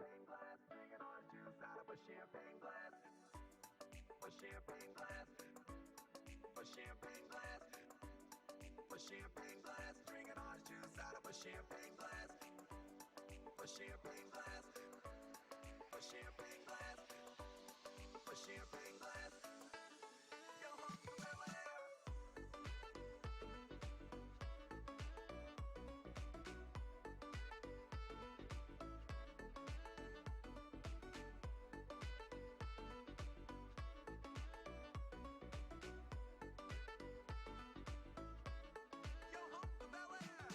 champagne glass. Drinking orange juice out of a champagne glass. A champagne glass. A champagne glass. A champagne glass. Drinking orange juice out of a champagne glass. A champagne glass. A champagne glass. A champagne glass. Yo, Uncle Bel Air. Yo, Uncle Bel Air.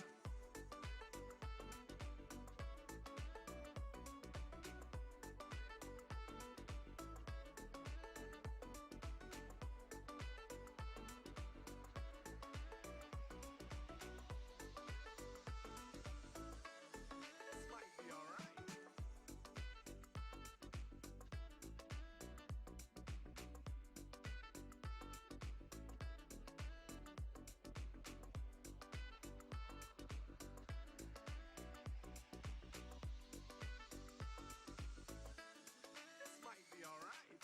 This might be alright. This might be alright.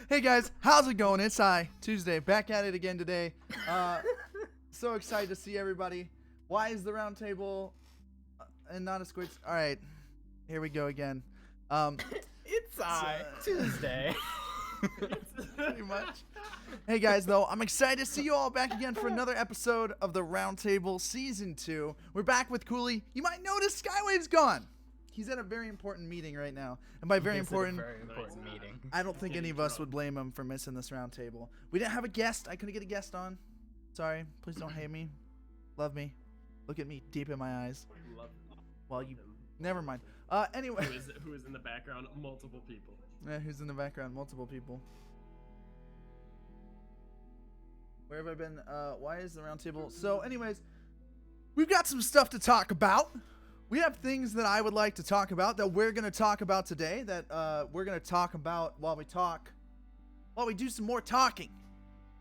Hey guys, how's it going? It's Tuesday, back at it again today. So excited to see everybody. Why is the round table and not a squid? All right, here we go again. It's Tuesday. Pretty much. Hey guys, though, I'm excited to see you all back again for another episode of the Round Table Season 2. We're back with Coolie. You might notice Skywave's gone. He's at a very important meeting right now. And by very important meeting. I don't think any of us would blame him for missing this round table. We didn't have a guest. I couldn't get a guest on. Sorry. Please don't hate me. Love me. Look at me deep in my eyes. Well, you... Never mind. Anyway. Who is in the background? Multiple people. Yeah, who's in the background? Multiple people. Where have I been? Why is the round table? So, anyways, we've got some stuff to talk about. We have things that I would like to talk about that we're going to talk about today that we're going to talk about while we do some more talking.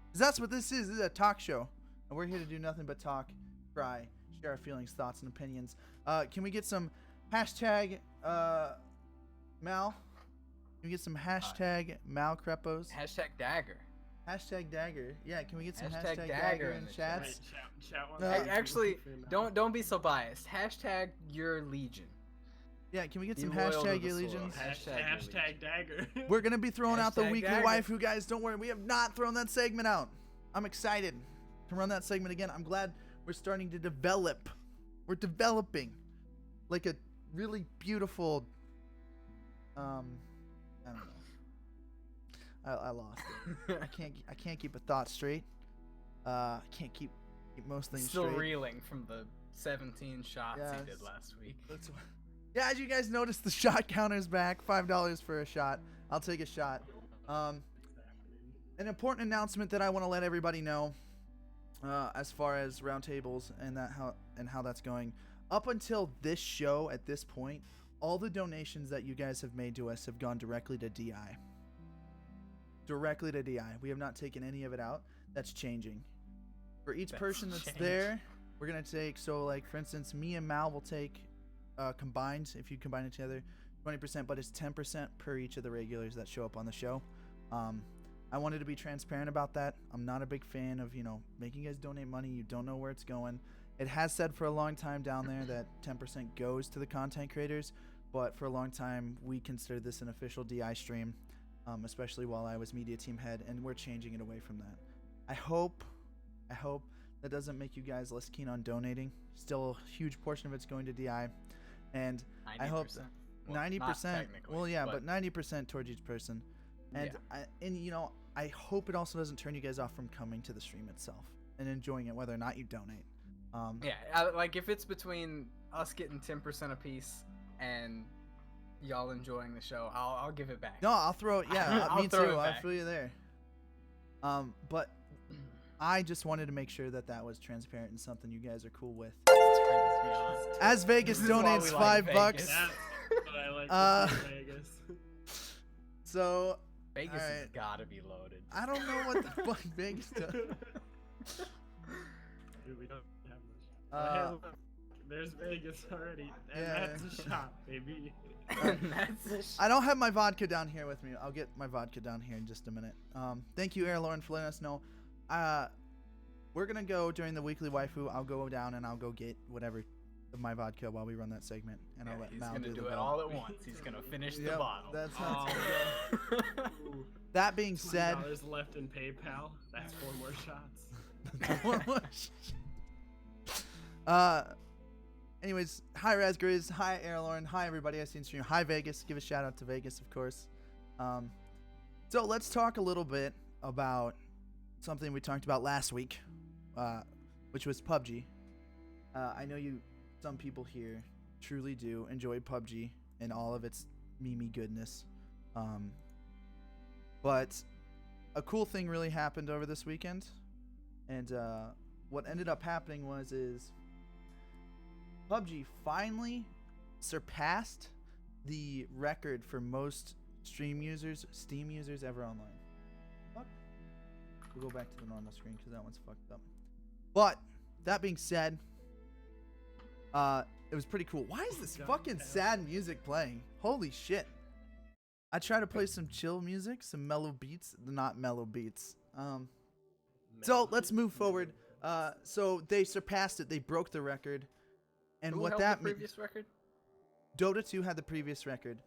Because that's what this is. This is a talk show. And we're here to do nothing but talk, cry, share our feelings, thoughts, and opinions. Can we get some hashtag Mal? Can we get some hashtag Malcrepos? Hashtag Dagger. Hashtag Dagger. Yeah, can we get some Hashtag Dagger in the chats? Actually, don't be so biased. Hashtag your legion. Yeah, can we get Be some loyal to hashtag the your soil. legions? Hashtag Dagger. We're going to be throwing out the Hashtag weekly Dagger. waifu, guys. Don't worry. We have not thrown that segment out. I'm excited to run that segment again. I'm glad we're starting to develop. We're developing like a really beautiful, I don't know. I lost it. I can't keep a thought straight. I can't keep most things Still straight. reeling from the 17 shots Yes. he did last week. Yeah, as you guys noticed, the shot counter's back. $5 for a shot. I'll take a shot. An important announcement that I want to let everybody know, as far as roundtables and how that's going. Up until this show, at this point, all the donations that you guys have made to us have gone directly to DI. Directly to DI. We have not taken any of it out. That's changing. For each person that's there, we're gonna take. So, like for instance, me and Mal will take combined. If you combine it together, 20%, but it's 10% per each of the regulars that show up on the show. I wanted to be transparent about that. I'm not a big fan of making you guys donate money. You don't know where it's going. It has said for a long time down there that 10% goes to the content creators, but for a long time we considered this an official DI stream. Especially while I was media team head, and we're changing it away from that. I hope that doesn't make you guys less keen on donating. Still a huge portion of it's going to DI, and 90%. I hope 90%. Well, yeah, but 90% towards each person, and yeah. I hope it also doesn't turn you guys off from coming to the stream itself and enjoying it, whether or not you donate. Like if it's between us getting 10% a piece and y'all enjoying the show, I'll give it back. No, I'll throw it. Yeah, I'll me throw too. it I back. feel you there. But I just wanted to make sure that was transparent and something you guys are cool with. As Vegas This is why donates we like $5. Vegas. That's what I like to see in Vegas. So Vegas has alright. gotta be loaded. I don't know what the fuck Vegas does. Dude, we don't have much. Uh, Hey, look, there's Vegas already, and Yeah. that's a shot, baby. That's a I don't have my vodka down here with me. I'll get my vodka down here in just a minute. Thank you, Air Lauren, for letting us know. We're gonna go during the weekly waifu. I'll go down and I'll go get whatever of my vodka while we run that segment, and I'll let he's Mal gonna do do the it vote. all at once. He's gonna finish the Yep, bottle. that's how it's Oh, gonna go. Ooh, That being said, $20 left in PayPal. That's 4 more shots. Anyways, hi Razgriz, hi Airlorn, hi everybody I see in stream, hi Vegas, give a shout out to Vegas, of course. So let's talk a little bit about something we talked about last week, which was PUBG. I know some people here truly do enjoy PUBG and all of its meme goodness. But a cool thing really happened over this weekend, and what ended up happening is PUBG finally surpassed the record for most Steam users ever online. Fuck. We'll go back to the normal screen because that one's fucked up. But that being said, it was pretty cool. Why is this fucking sad music playing? Holy shit. I try to play some chill music, some mellow beats, not mellow beats. So let's move forward. So they surpassed it. They broke the record. And Who what held that the means, previous record? Dota 2 had the previous record.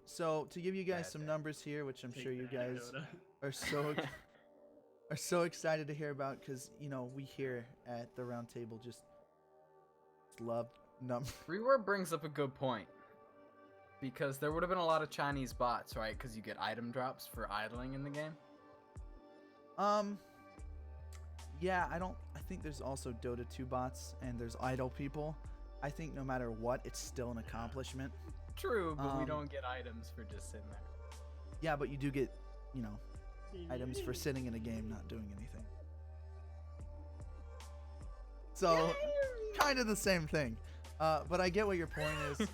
So to give you guys Bad some day. numbers here, which I'm Take sure you that, guys Dota. are so excited to hear about, because we here at the round table just love numbers. Rework brings up a good point. Because there would have been a lot of Chinese bots, right? Because you get item drops for idling in the game. Yeah, I think there's also Dota 2 bots and there's idle people. I think no matter what, it's still an accomplishment. True, but we Um, don't get items for just sitting there. Yeah, but you do get, items for sitting in a game not doing anything. So, kind of the same thing. But I get what your point is.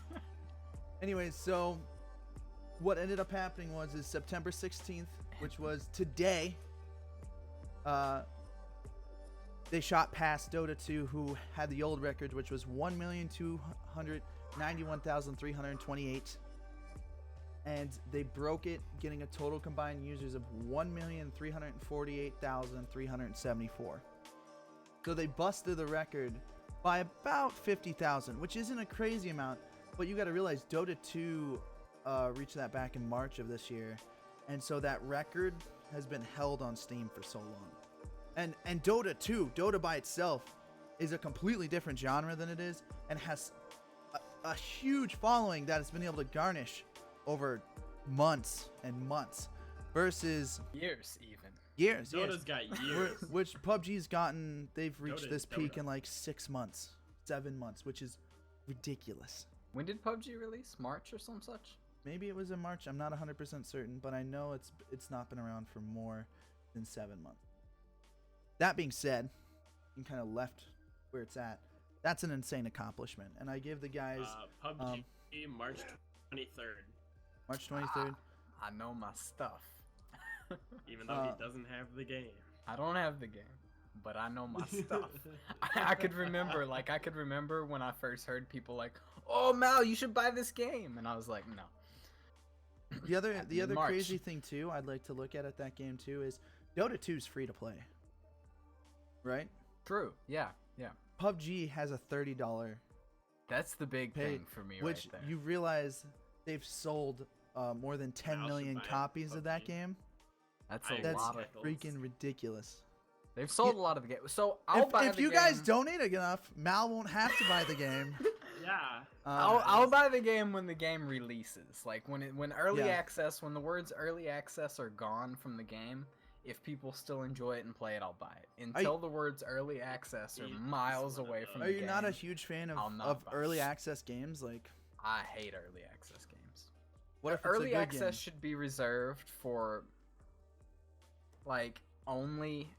Anyways, so what ended up happening is September 16th, which was today, they shot past Dota 2, who had the old record, which was 1,291,328. And they broke it, getting a total combined users of 1,348,374. So they busted the record by about 50,000, which isn't a crazy amount, but you got to realize Dota 2 reached that back in March of this year, and so that record has been held on Steam for so long. And Dota 2, Dota by itself, is a completely different genre than it is, and has a huge following that it's been able to garnish over months and months, versus Years, even. years. Dota's got years. Which PUBG's gotten, they've reached Dota this is peak Dota. in like 6 months, 7 months, which is ridiculous. When did PUBG release? March or some such? Maybe it was in March. I'm not 100% certain, but I know it's not been around for more than 7 months. That being said, and kind of left where it's at, that's an insane accomplishment, and I give the guys PUBG March 23rd. March 23rd. I know my stuff. Even though he doesn't have the game. I don't have the game, but I know my stuff. I could remember when I first heard people like, "Oh, Mal, you should buy this game," and I was like, "No." The other March. crazy thing too, I'd like to look at that game too, is Dota 2 is free to play, right? True. Yeah. PUBG has a $30 That's the big pay, thing for me which right there. you realize they've sold more than 10 I also million buy copies of that PUBG. game. That's I a That's lot of. freaking ridiculous. They've sold a lot of the game. So I'll buy If the you game. guys donate enough, Mal won't have to buy the game. Yeah. I'll buy the game when the game releases. Like when early Yeah. access, when the words early access are gone from the game, if people still enjoy it and play it, I'll buy it. Until the words early access are Yeah, miles that's one of away from Are the you game. not a huge fan I'll not of buy early it. access games? Like, I hate early access games. what if it's Early a good access game? should be reserved for like only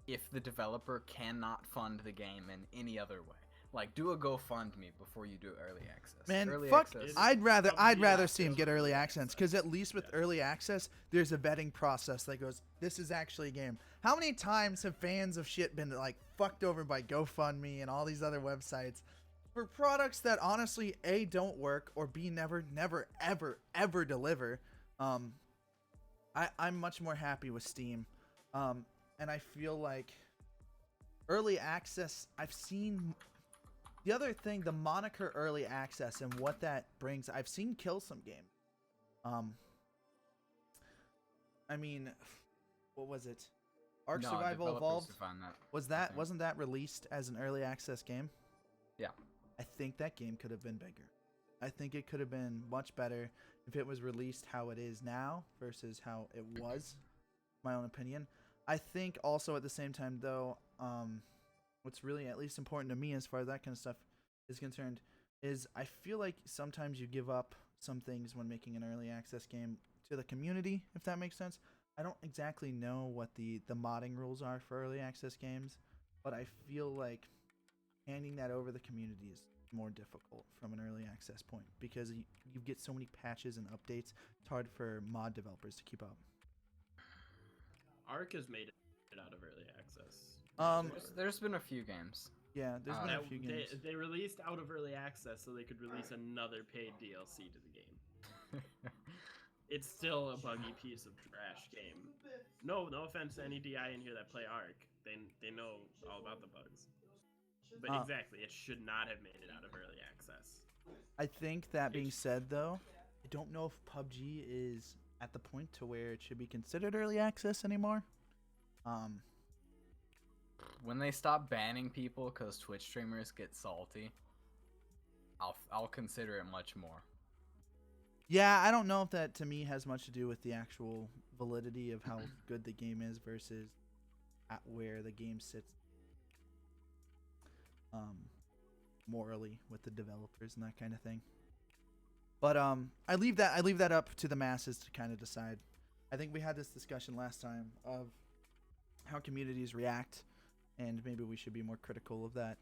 if the developer cannot fund the game in any other way. Like, do a GoFundMe before you do early access. Man, early fuck! access. I'd rather PUBG see him feels get like early early access, because at least with early access, there's a vetting process that goes, this is actually a game. How many times have fans of shit been like fucked over by GoFundMe and all these other websites for products that honestly A, don't work, or B, never ever deliver? I'm much more happy with Steam, and I feel like early access, I've seen. The other thing, the moniker early access and what that brings, I've seen kill some games. I mean, what was it? Ark No, Survival developers Evolved, define that, was I that think. wasn't that released as an early access game? Yeah. I think that game could have been bigger. I think it could have been much better if it was released how it is now versus how it was. My own opinion. I think also at the same time though, what's really at least important to me as far as that kind of stuff is concerned is I feel like sometimes you give up some things when making an early access game to the community, if that makes sense. I don't exactly know what the modding rules are for early access games, but I feel like handing that over the community is more difficult from an early access point, because you get so many patches and updates. It's hard for mod developers to keep up. Ark has made it out of early access. There's been a few games. Yeah, there's been a few games. They released out of early access so they could release another paid DLC to the game. it's still a buggy piece of trash game. No offense to any DI in here that play Arc. They know all about the bugs. But exactly, it should not have made it out of early access. I think that being said, though, I don't know if PUBG is at the point to where it should be considered early access anymore. When they stop banning people because Twitch streamers get salty, I'll consider it much more. Yeah, I don't know if that to me has much to do with the actual validity of how good the game is versus at where the game sits morally with the developers and that kind of thing. But I leave that up to the masses to kind of decide. I think we had this discussion last time of how communities react, and maybe we should be more critical of that.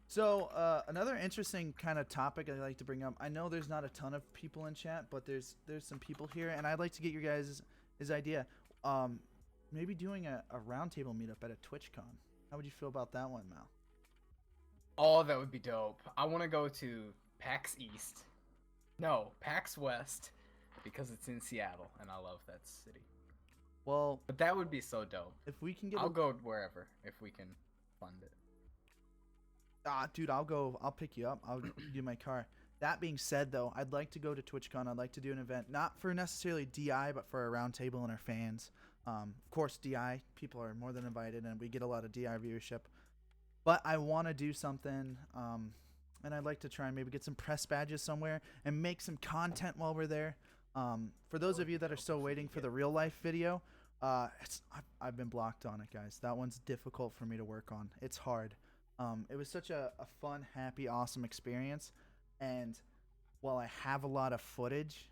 So another interesting kind of topic I'd like to bring up. I know there's not a ton of people in chat, but there's some people here, and I'd like to get your guys' idea. Maybe doing a roundtable meetup at a TwitchCon. How would you feel about that one, Mal? Oh, that would be dope. I want to go to PAX East. No, PAX West, because it's in Seattle, and I love that city. Well, but that would be so dope. If we can get, I'll go wherever if we can fund it. Dude, I'll pick you up. I'll do my car. That being said, though, I'd like to go to TwitchCon. I'd like to do an event, not for necessarily DI, but for a roundtable and our fans. Of course, DI, people are more than invited, and we get a lot of DI viewership. But I want to do something, and I'd like to try and maybe get some press badges somewhere and make some content while we're there. For those of you that are still waiting for the real-life video, I've been blocked on it, guys. That one's difficult for me to work on. It's hard. It was such a fun, happy, awesome experience, and while I have a lot of footage,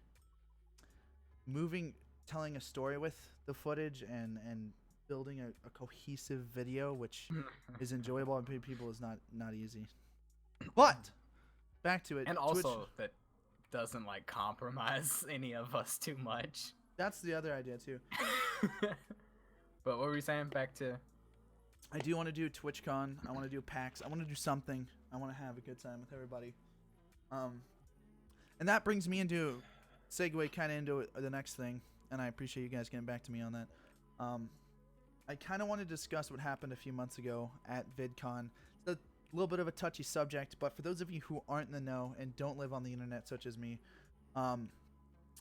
telling a story with the footage and building a cohesive video, which is enjoyable and people, is not easy. But back to it, and also that doesn't like compromise any of us too much. That's the other idea too. But what were we saying? Back to. I do want to do TwitchCon. I want to do PAX. I want to do something. I want to have a good time with everybody. And that brings me into segue kind of into the next thing. And I appreciate you guys getting back to me on that. I kind of want to discuss what happened a few months ago at VidCon. It's a little bit of a touchy subject, but for those of you who aren't in the know and don't live on the internet, such as me,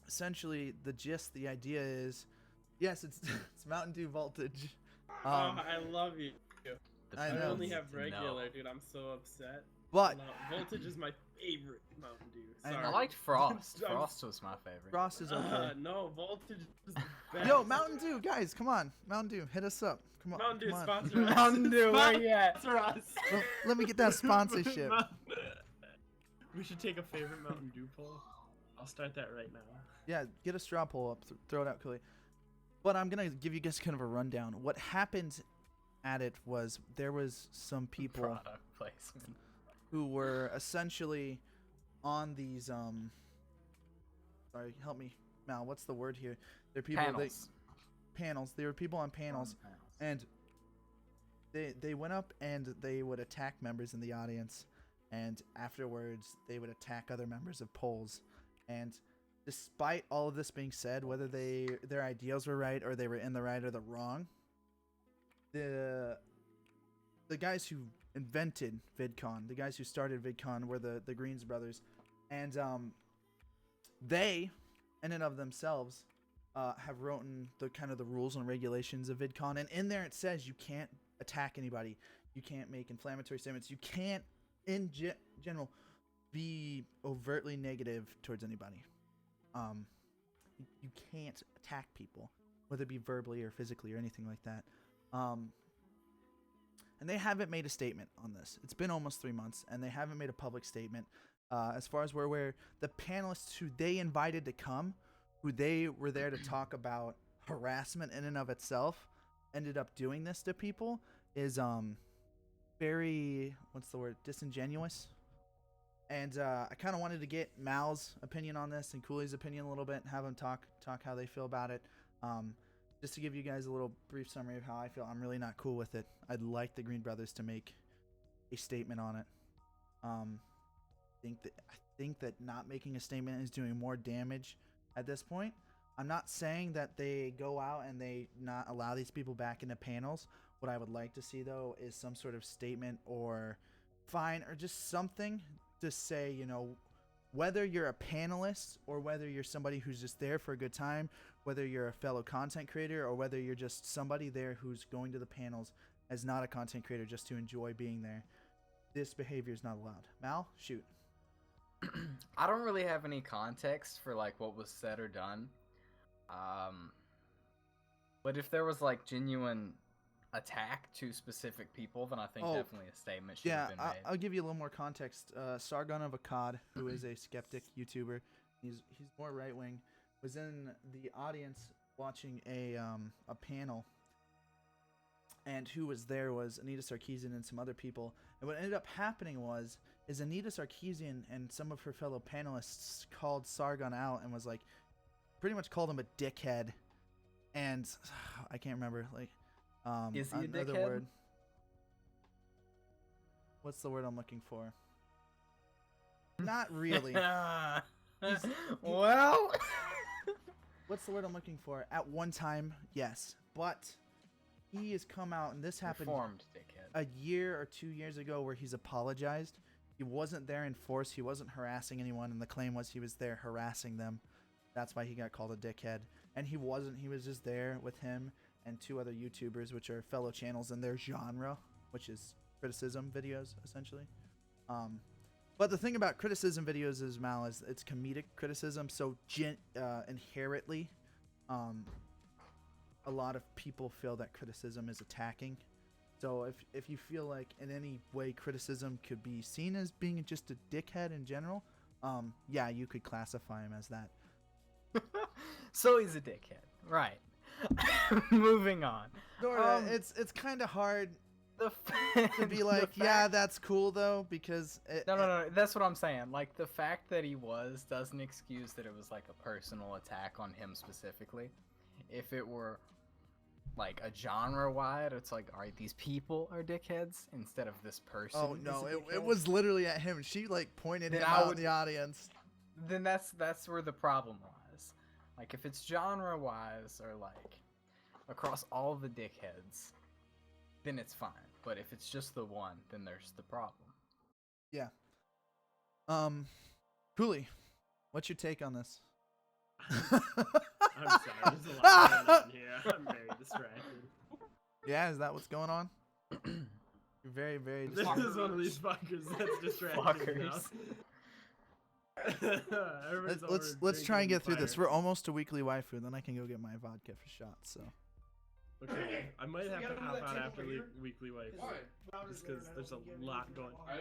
essentially the idea is, yes, it's Mountain Dew Voltage. I love you. I only have regular, dude. I'm so upset. But Voltage is my favorite Mountain Dew. Sorry. I liked Frost. Frost was my favorite. Frost is okay. No, Voltage is the best. Yo, Mountain Dew, guys, come on. Mountain Dew, hit us up. Come on. Mountain Dew come on. sponsor us. Mountain Dew, where you at? Sponsor us. Well, let me get that sponsorship. We should take a favorite Mountain Dew poll. I'll start that right now. Yeah, get a straw poll up. Throw it out, Coolie. But I'm going to give you guys kind of a rundown. What happened at it was there was some people Product placement. who were essentially on these sorry, help me, Mal, what's the word here? They're people panels. There were people on panels, and they went up and they would attack members in the audience, and afterwards they would attack other members of polls. And despite all of this being said, whether their ideals were right or they were in the right or the wrong, the guys who invented VidCon, the guys who started VidCon, were the Greens brothers, and they, in and of themselves, have written the rules and regulations of VidCon, and in there it says you can't attack anybody, you can't make inflammatory statements, you can't, in general, be overtly negative towards anybody. You can't attack people, whether it be verbally or physically or anything like that. And they haven't made a statement on this. It's been almost 3 months, and they haven't made a public statement. As far as we're aware, the panelists who they invited to come, who they were there to talk about harassment in and of itself, ended up doing this to people, is very, disingenuous. And I kind of wanted to get Mal's opinion on this and Coolie's opinion a little bit, and have them talk how they feel about it. Just to give you guys a little brief summary of how I feel, I'm really not cool with it. I'd like the Green Brothers to make a statement on it. I think that not making a statement is doing more damage at this point. I'm not saying that they go out and they not allow these people back into panels. What I would like to see, though, is some sort of statement or fine or just something to say, you know, whether you're a panelist or whether you're somebody who's just there for a good time, whether you're a fellow content creator or whether you're just somebody there who's going to the panels as not a content creator just to enjoy being there, this behavior is not allowed. Mal, shoot. I don't really have any context for like what was said or done. But if there was like genuine attack to specific people, then I think definitely a statement should have been made. I'll give you a little more context. Sargon of Akkad, who is a skeptic YouTuber, he's more right wing, was in the audience watching a panel, and who was there was Anita Sarkeesian and some other people. And what ended up happening is Anita Sarkeesian and some of her fellow panelists called Sargon out and was like, pretty much called him a dickhead, and I can't remember like. Is he a another dickhead? word. What's the word I'm looking for? Not really. Well, What's the word I'm looking for? At one time, yes, but he has come out, and this happened reformed dickhead. a year or 2 years ago, where he's apologized. He wasn't there in force. He wasn't harassing anyone, and the claim was he was there harassing them. That's why he got called a dickhead. And he wasn't. He was just there with him and 2 other YouTubers, which are fellow channels in their genre, which is criticism videos, essentially. But the thing about criticism videos is, Mal, is it's comedic criticism, so inherently, a lot of people feel that criticism is attacking. So if you feel like in any way criticism could be seen as being just a dickhead in general, yeah, you could classify him as that. So he's a dickhead, right? Moving on. Dora, it's kind of hard The to be like, yeah, that's cool though, because no, that's what I'm saying. Like, the fact that he doesn't excuse that it was like a personal attack on him specifically. If it were like a genre wide, it's like, all right, these people are dickheads instead of this person. Oh is no, a it dickhead. was literally at him. She like pointed Then him I out would- in the audience. Then that's where the problem lies. Like, if it's genre wise or like across all the dickheads, then it's fine. But if it's just the one, then there's the problem. Yeah. Coolie, what's your take on this? I'm sorry, there's a lot going on here. I'm very distracted. Yeah, is that what's going on? You're very, very This distracted. is one of these fuckers that's distracted. Fuckers. Let's try and get through this. We're almost to weekly waifu, then I can go get my vodka for shots. So Okay, I might have to hop out after weekly wife, just because there's a lot going on.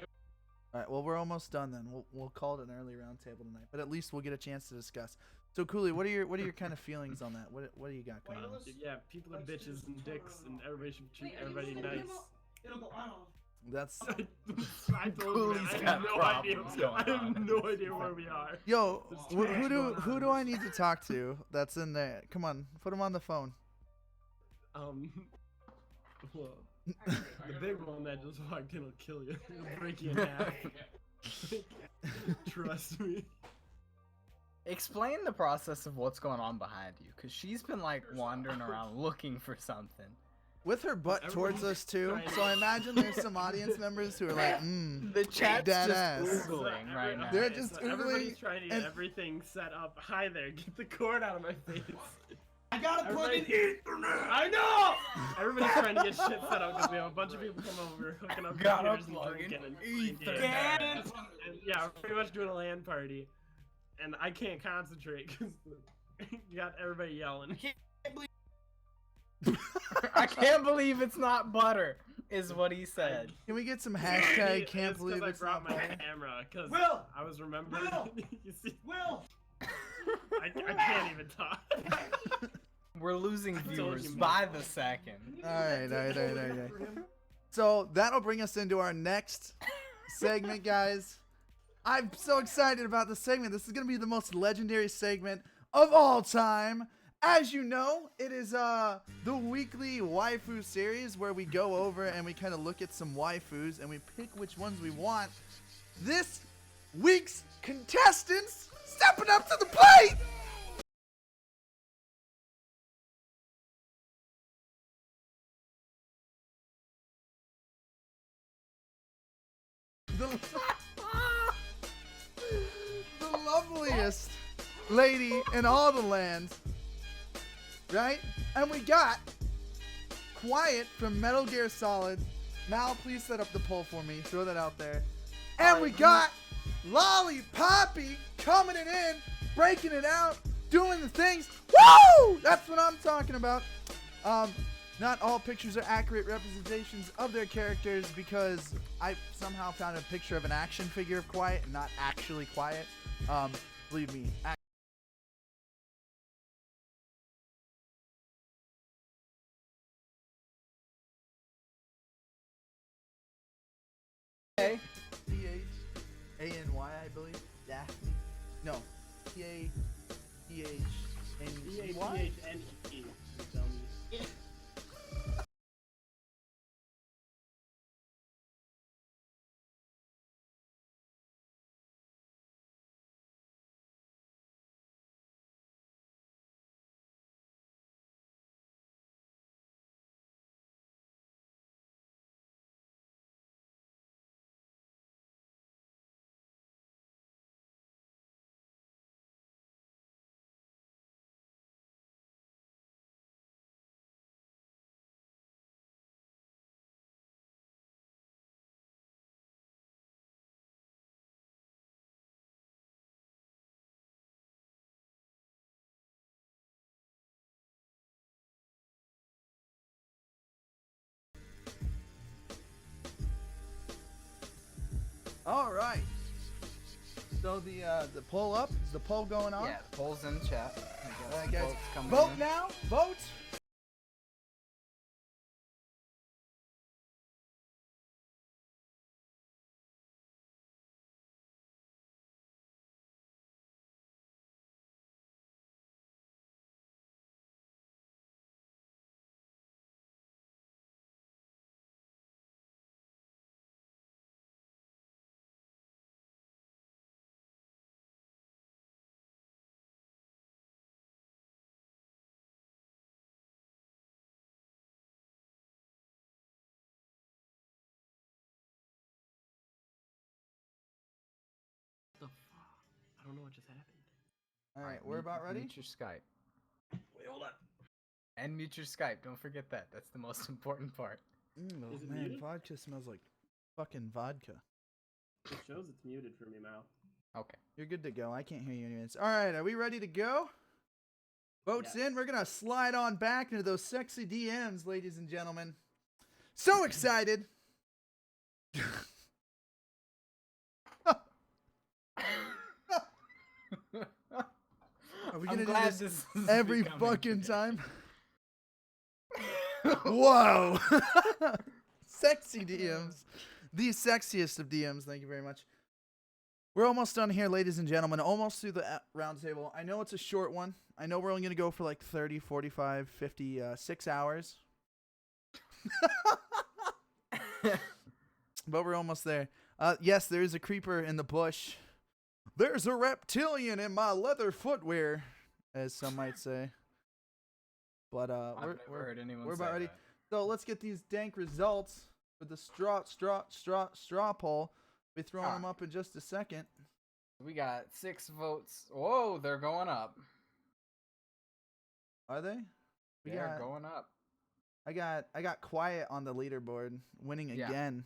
all right, well we're almost done then. We'll call it an early round table tonight, but at least we'll get a chance to discuss. So Coolie, what are your kind of feelings on that? What do you got going on? Yeah, people are bitches and dicks, and everybody should treat everybody nice. That's I told you, man, Coolie's I have got no idea. problems going I have on. no idea where we are. yo. There's too much going Who on. do I need to talk to? That's in there. Come on, put him on the phone. Well, the big one that just walked in will kill you. It'll break you in half. Trust me. Explain the process of what's going on behind you, because she's been like wandering around looking for something. With her butt towards us too. So I imagine there's some audience members who are like, The chat's dead just ass. oogling right now. They're just everybody's oogling trying to get and- everything set up. Hi there, get the cord out of my face. I gotta plug in Everybody- Ethernet. I know! Everybody's trying to get shit set up because we have a bunch of people come over, hooking up Gotta computers and plug drinking in and playing Ethernet. games. And yeah, we're pretty much doing a LAN party. And I can't concentrate because you got everybody yelling. I can't believe it's not butter, is what he said. can we get some hashtag can't It's believe 'cause it's I brought not my butter? camera because Will! I was remembering. Will! You see, Will! I can't even talk. We're losing told viewers you, by the second. Alright. So that'll bring us into our next segment, guys. I'm so excited about this segment. This is gonna be the most legendary segment of all time. As you know, it is the weekly waifu series where we go over and we kind of look at some waifus and we pick which ones we want. This week's contestants stepping up to the plate. The loveliest lady in all the lands, right? And we got Quiet from Metal Gear Solid. Mal, please set up the poll for me. Throw that out there. And we got Lollipoppy coming it in, breaking it out, doing the things. Woo! That's what I'm talking about. Not all pictures are accurate representations of their characters because I somehow found a picture of an action figure of Quiet and not actually Quiet. Believe me. Daphne, I believe. Daphne. No. Daphne. All right. So the poll up. Is the poll going on? Yeah, the poll's in the chat. All right, guys. Votes coming Vote in. now. Vote. The fuck? I don't know what just happened. All right, we're about ready. Mute your Skype. Wait, hold up. And mute your Skype. Don't forget that. That's the most important part. Oh Is it man, muted? vodka smells like fucking vodka. It shows it's muted for me, Mal. Okay. You're good to go. I can't hear you anyways. All right, are we ready to go? Votes Yeah. in. We're gonna slide on back into those sexy DMs, ladies and gentlemen. So excited. Are we gonna I'm do glad this this is every becoming fucking tradition. time? Whoa. Sexy DMs. The sexiest of DMs. Thank you very much. We're almost done here, ladies and gentlemen. Almost through the round table. I know it's a short one. I know we're only going to go for like 30, 45, 50, 6 hours. But we're almost there. Yes, there is a creeper in the bush. There's a reptilian in my leather footwear, as some might say. But I've never heard anyone we're say about ready. that. So let's get these dank results with the straw poll. Be throwing them up in just a second. We got 6 votes. Whoa, they're going up. Are they? They're going up. I got Quiet on the leaderboard, winning Yeah. again.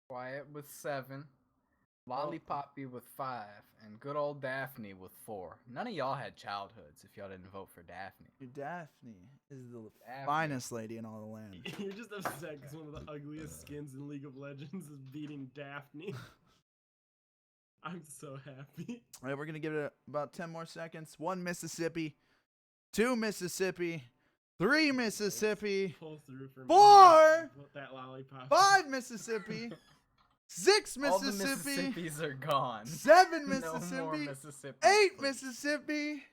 Quiet with 7. Lollipoppy with 5. And good old Daphne with 4. None of y'all had childhoods if y'all didn't vote for Daphne. Daphne is the Daphne. finest lady in all the land. You're just upset because one of the ugliest skins in League of Legends is beating Daphne. I'm so happy. All right, we're gonna give it about 10 more seconds. 1 Mississippi, 2 Mississippi, 3 Mississippi, Pull through for me. 4, Put that lollipop. 5 Mississippi, 6 All the Mississippi, Mississippis are gone. 7 No more Mississippi, Mississippi. 8 please. Mississippi,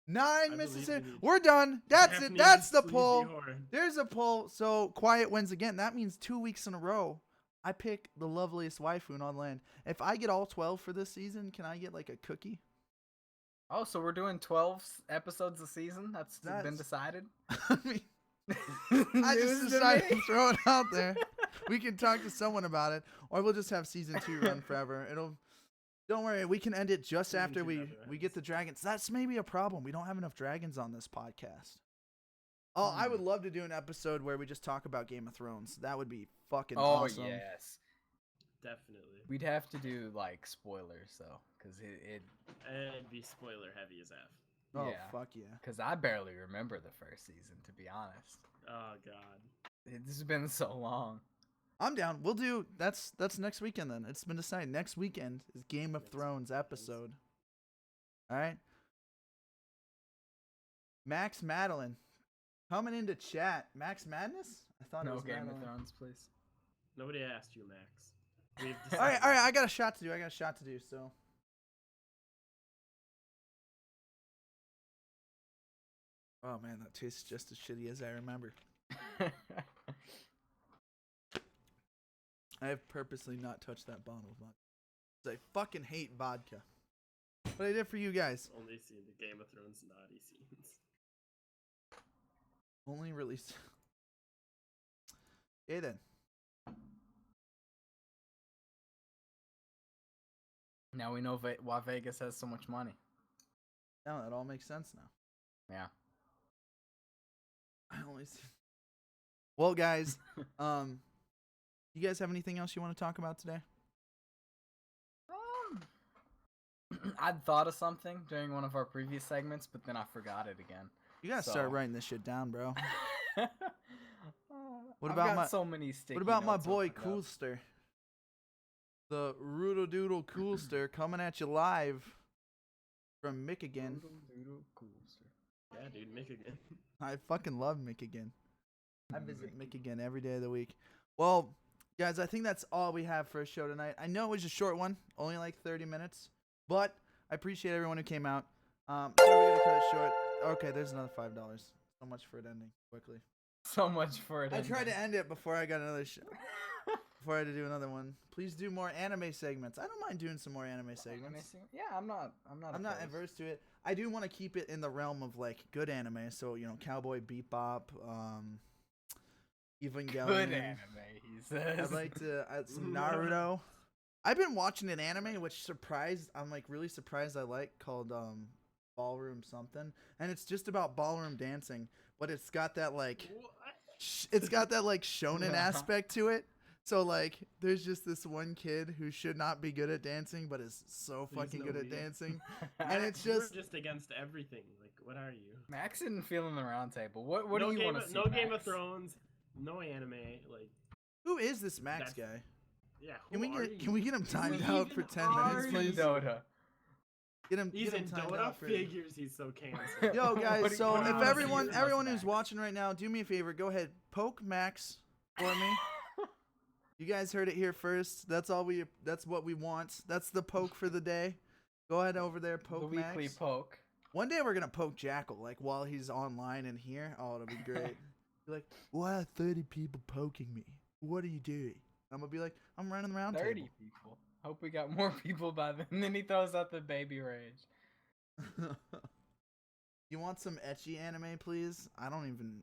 9 believe Mississippi. in you. We're done. That's it. Daphne That's is the sleazy poll. whore. There's a poll. So Quiet wins again. That means 2 weeks in a row. I pick the loveliest waifu in all the land. If I get all 12 for this season, can I get like a cookie? Oh, so we're doing 12 episodes a season? That's been decided? I mean, I just News decided me. to throw it out there. We can talk to someone about it, or we'll just have season 2 run forever. Don't worry, we can end it just Season after 2 we never get ends. the dragons. That's maybe a problem. We don't have enough dragons on this podcast. Oh, I would love to do an episode where we just talk about Game of Thrones. That would be fucking awesome. Yes. Definitely. We'd have to do like spoilers though, because It'd be spoiler heavy as F. Oh, yeah. fuck yeah. Because I barely remember the first season, to be honest. Oh god. It's been so long. I'm down. We'll do that's next weekend then. It's been decided. Next weekend is Game of Next Thrones weekend. episode. All right. Max Madeline coming into chat. Max Madness? I thought it No was Game Madeline. of Thrones, please. Nobody asked you, Max. We've All right, decided. I got a shot to do. So oh man, that tastes just as shitty as I remember. I have purposely not touched that bottle of vodka. 'Cause I fucking hate vodka. But I did for you guys. Only seen the Game of Thrones naughty scenes. Only released. Okay then. Now we know why Vegas has so much money. Now that all makes sense now. Yeah. I only see. Well, guys, you guys have anything else you want to talk about today? I'd thought of something during one of our previous segments, but then I forgot it again. You gotta So- start writing this shit down, bro. What I've about got my- so many sticky What about my notes boy opened up. Coolster? The Roodle Doodle Coolster coming at you live from Mick again. Yeah, dude, make again. I fucking love Mick again. I visit Mick again every day of the week. Well, guys, I think that's all we have for a show tonight. I know it was a short one, only like 30 minutes, but I appreciate everyone who came out. Sorry we gotta cut it short. Okay, there's another $5. So much for it ending quickly. So much for it. I tried to end it before I got another show. Before I had to do another one. Please do more anime segments. I don't mind doing some more anime segments. Yeah, I'm not I'm not opposed. adverse to it. I do want to keep it in the realm of like good anime. So Cowboy Bebop, Evangelion. Good anime, he says. I'd like to some Naruto. I've been watching an anime which I'm like really surprised I like, called Ballroom something, and it's just about ballroom dancing, but it's got that like shonen aspect to it. So like there's just this one kid who should not be good at dancing but is so He's fucking no good at lead. dancing. And it's We're just just against everything. Like, what are you? Max didn't feel in the round table. What no do you Game want to of- see? No Game of Max? Thrones. No anime. Like, who is this Max That's- guy? yeah. Can we who are can we get him timed Who out for even 10 are minutes, you? please? Dota. He's Get him in timed Dota. out for Figures he's so canceled. Yo What guys, do you so want if to see everyone from everyone us, who's Max? watching right now, do me a favor, go ahead, poke Max for me. You guys heard it here first. That's what we want. That's the poke for the day. Go ahead over there, The poke weekly Max. poke. One day we're gonna poke Jackal, like while he's online and here. Oh, it'll be great. Be like, why are 30 people poking me? What are you doing? I'm gonna be like, I'm running the round 30 people. Hope we got more people by then. And then he throws out the baby rage. table. You want some ecchi anime, please? I don't even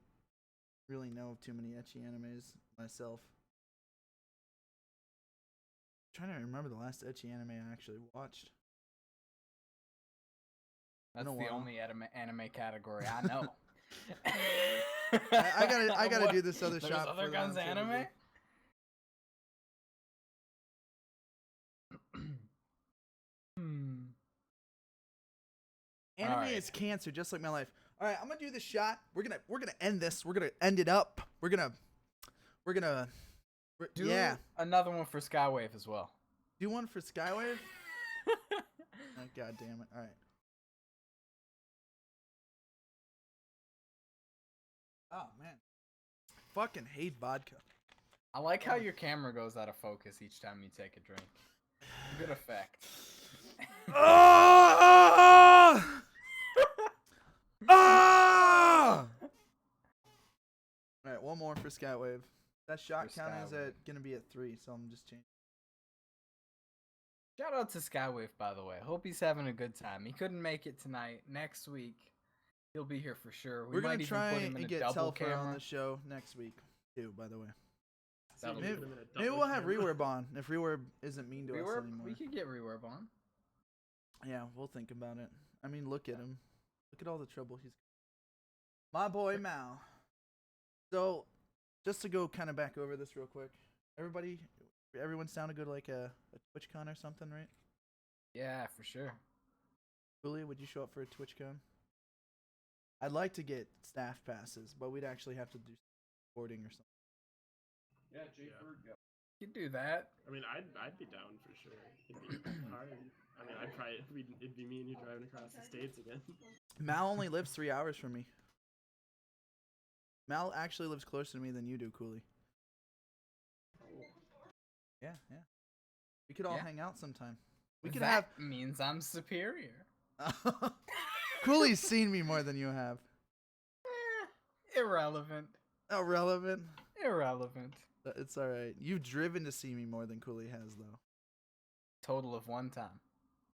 really know too many ecchi animes myself. I'm trying to remember the last ecchi anime I actually watched. That's Been a the while. only anime category I know. I gotta What? do this other There's shot other for kinds of round table. anime? Anime Alright. is cancer, just like my life. All right, I'm gonna do the shot. We're gonna end this. We're gonna end it up. Do yeah. another one for Skywave as well. Do one for Skywave. Oh, God damn it! All right. Oh man, fucking hate vodka. I like how your camera goes out of focus each time you take a drink. Good effect. Ah! Ah! All right, one more for Skywave. That shot For count is Skywave. gonna be at 3, so I'm just changing. Shout out to Skywave, by the way. Hope he's having a good time. He couldn't make it tonight. Next week, he'll be here for sure. We We're might gonna even try put him in and a get double Telfer on camera. the show next week too. By the way, See if we That'll can be put him in a maybe double we'll have camera. Rewerb on if Rewerb isn't mean to us Rewerb, anymore. we could get Rewerb on. Yeah, we'll think about it. I mean, look at him. Look at all the trouble he's. My boy Mal. So, just to go kind of back over this real quick, everyone's down to go to like a TwitchCon or something, right? Yeah, for sure. Coolie, would you show up for a TwitchCon? I'd like to get staff passes, but we'd actually have to do boarding or something. Yeah, Jay Yeah. Bird. Yeah. You can do that. I mean, I'd be down for sure. It'd be hard. I mean, it'd be me and you driving across the states again. Mal only lives 3 hours from me. Mal actually lives closer to me than you do, Coolie. Yeah. We could all Yeah. hang out sometime. We could that means I'm superior. have. Coolie's seen me more than you have. Irrelevant. Irrelevant. Irrelevant. It's all right. You've driven to see me more than Coolie has, though. Total of one time.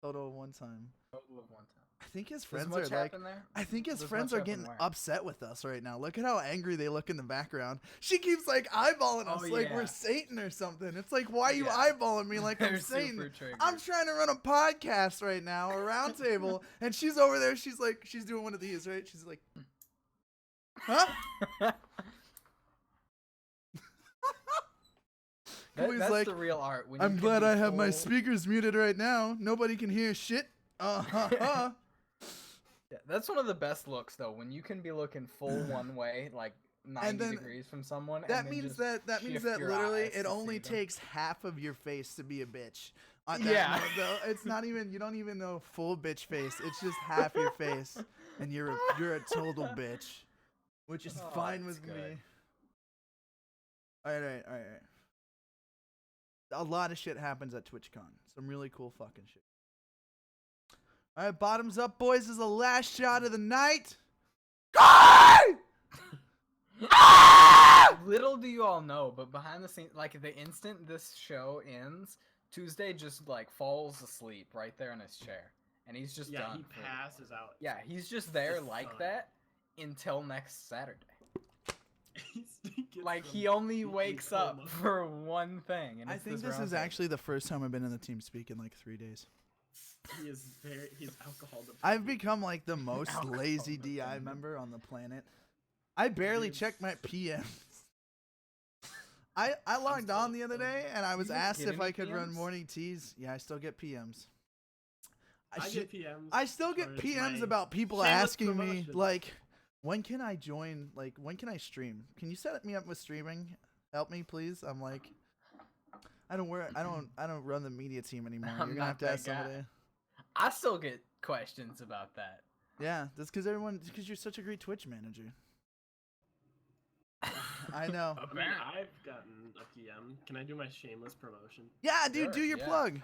Total of one time. Total of one time. I think his Does friends much are like. happen there? I think his Does friends much are happen getting where? upset with us right now. Look at how angry they look in the background. She keeps like eyeballing us Oh, like we're yeah. Satan or something. It's like, why are you Yeah. eyeballing me like I'm They're Satan? super triggered. I'm trying to run a podcast right now, a round table, and she's over there. She's like, she's doing one of these, right? She's like, huh? Coolie's That's like, the real art. When you I'm can glad be I have my full- speakers muted right now. Nobody can hear shit. Yeah, that's one of the best looks though. When you can be looking full one way, like 90 then degrees from someone. and That then means just that means shift that your literally eyes it to only see them. takes half of your face to be a bitch. On that Yeah. note, though, it's not even you don't even know full bitch face. It's just half your face, and you're a total bitch, which is Oh, fine that's with me. good. All right. A lot of shit happens at TwitchCon. Some really cool fucking shit. All right, bottoms up, boys. This is the last shot of the night. Little do you all know, but behind the scenes, like the instant this show ends, Tuesday just like falls asleep right there in his chair, and he's just Yeah, done. he for- passes out. Yeah, he's just there Just like done. that until next Saturday. He gets Like from he only deep wakes coma. up for one thing, and I it's think this round is table. actually the first time I've been in the team speak in like 3 days. He's alcohol dependent. I've become like the most Alcohol lazy DI dependent. member on the planet. I barely Dude. check my PMs. I logged still on the other still- day and I was You don't asked get if I any could run PMs? morning teas. Yeah, I still get PMs. I get PMs. I still get towards PMs my about people shameless asking me promotion. like, when can I join? Like, when can I stream? Can you set me up with streaming? Help me, please. I'm like, I don't run the media team anymore. I'm You're gonna have not to that ask guy. somebody. I still get questions about that. Yeah, that's because you're such a great Twitch manager. I know. I mean, I've gotten a PM. Can I do my shameless promotion? Yeah, dude, Sure, do your yeah. plug.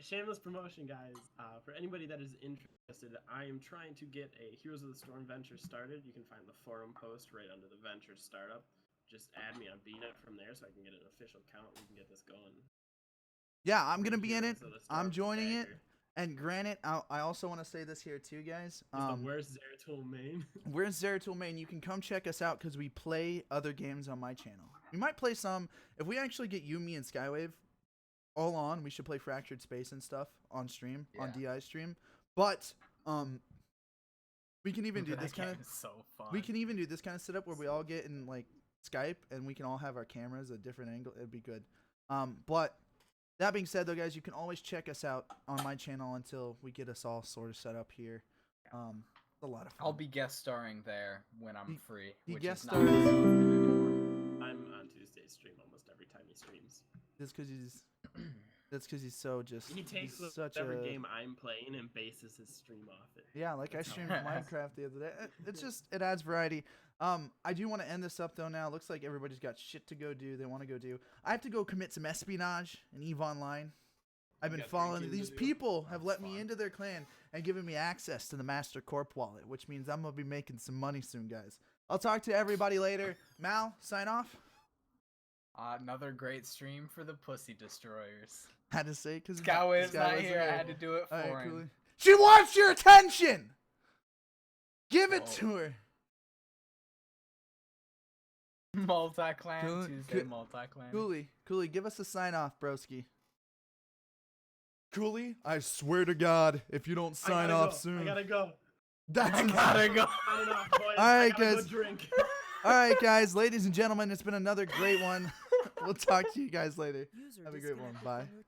Shameless promotion, guys. For anybody that is interested, I am trying to get a Heroes of the Storm venture started. You can find the forum post right under the venture startup. Just add me on BNet from there so I can get an official account. We can get this going. Yeah, I'm gonna be in it. Heroes of the I'm Storm joining it. Dagger And granted, I also want to say this here too, guys. is the worst Zeratul main. We're in Zeratul Main. You can come check us out because we play other games on my channel. We might play some. If we actually get you, me, and Skywave all on, we should play Fractured Space and stuff on stream, on DI stream. But we can even do That this kind of. game is so fun. We can even do this kind of setup where we all get in like Skype and we can all have our cameras at different angle. It'd be good. But that being said, though, guys, you can always check us out on my channel until we get us all sort of set up here. It's a lot of fun. I'll be guest starring there when I'm He- free. he which guest is not stars- so often anymore. I'm on Tuesday's stream almost every time he streams. Just because he's. That's because he's so just. He takes he's such whatever a. game I'm playing and bases his stream off it. Yeah, like I That's how streamed it is. Minecraft the other day. It's just it adds variety. I do want to end this up though. Now looks like everybody's got shit to go do. They want to go do. I have to go commit some espionage in EVE Online. I've been got following drinking to these do. people have That's let me fun. into their clan and given me access to the Master Corp wallet, which means I'm gonna be making some money soon, guys. I'll talk to everybody later. Mal, sign off. Another great stream for the Pussy Destroyers. Had to say because Scout is not here. I had to do it for All right, him. Coolie. She wants your attention. Give it to her. Multi-clan Coolie- Tuesday, Coo- multi-clan. Coolie, give us a sign off, broski. Coolie, I swear to God, if you don't sign off soon, I gotta go. that's I gotta go. Signing off, boys. All I right, gotta guys. Go drink. All right, guys, ladies and gentlemen, it's been another great one. We'll talk to you guys later. User Have a great one. disconnected Bye. from your